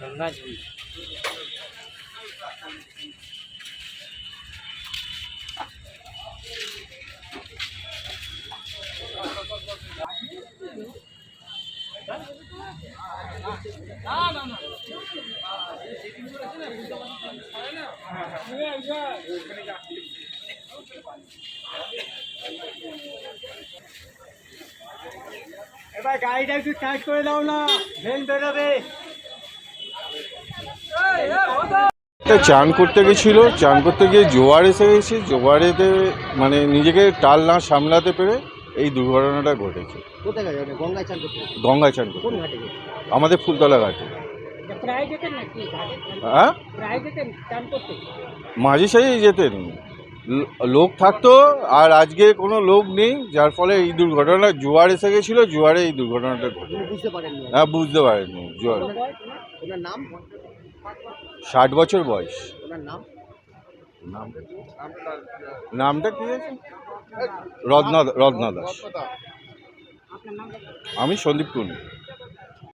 गंगा जी এবার গাড়িটা একটু চার্জ করে দাও না, ভ্যান বেরোবে। চান করতে গেছিল, চান করতে গিয়ে জোয়ার এসে গেছে, জোয়ারেতে মানে নিজেকে টাল না সামলাতে পেরে এই দুর্ঘটনাটা ঘটেছে। কোথায় গেছে? গঙ্গায় চান করতে? গঙ্গায় চান করতে, কোন ঘাটে গেছে? আমাদের ফুলতলা ঘাটে। প্রায় যেতেন নাকি? হ্যাঁ, প্রায় যেতেন চান করতে? মাঝে সাঝেই যেতেন, লোক থাকতো, আর আজকে কোনো লোক নেই, যার ফলে এই দুর্ঘটনা, জোয়ার এসে গেছিলো, জোয়ারে এই দুর্ঘটনাটা ঘটে। বুঝতে পারেননি? হ্যাঁ, বুঝতে পারেননি। জোয়ার, ওনার নাম? 60 বছর বয়স। ওনার নাম? নামটা কি আছে? রত্না দাস। আমি সন্দীপ কুন্ডু।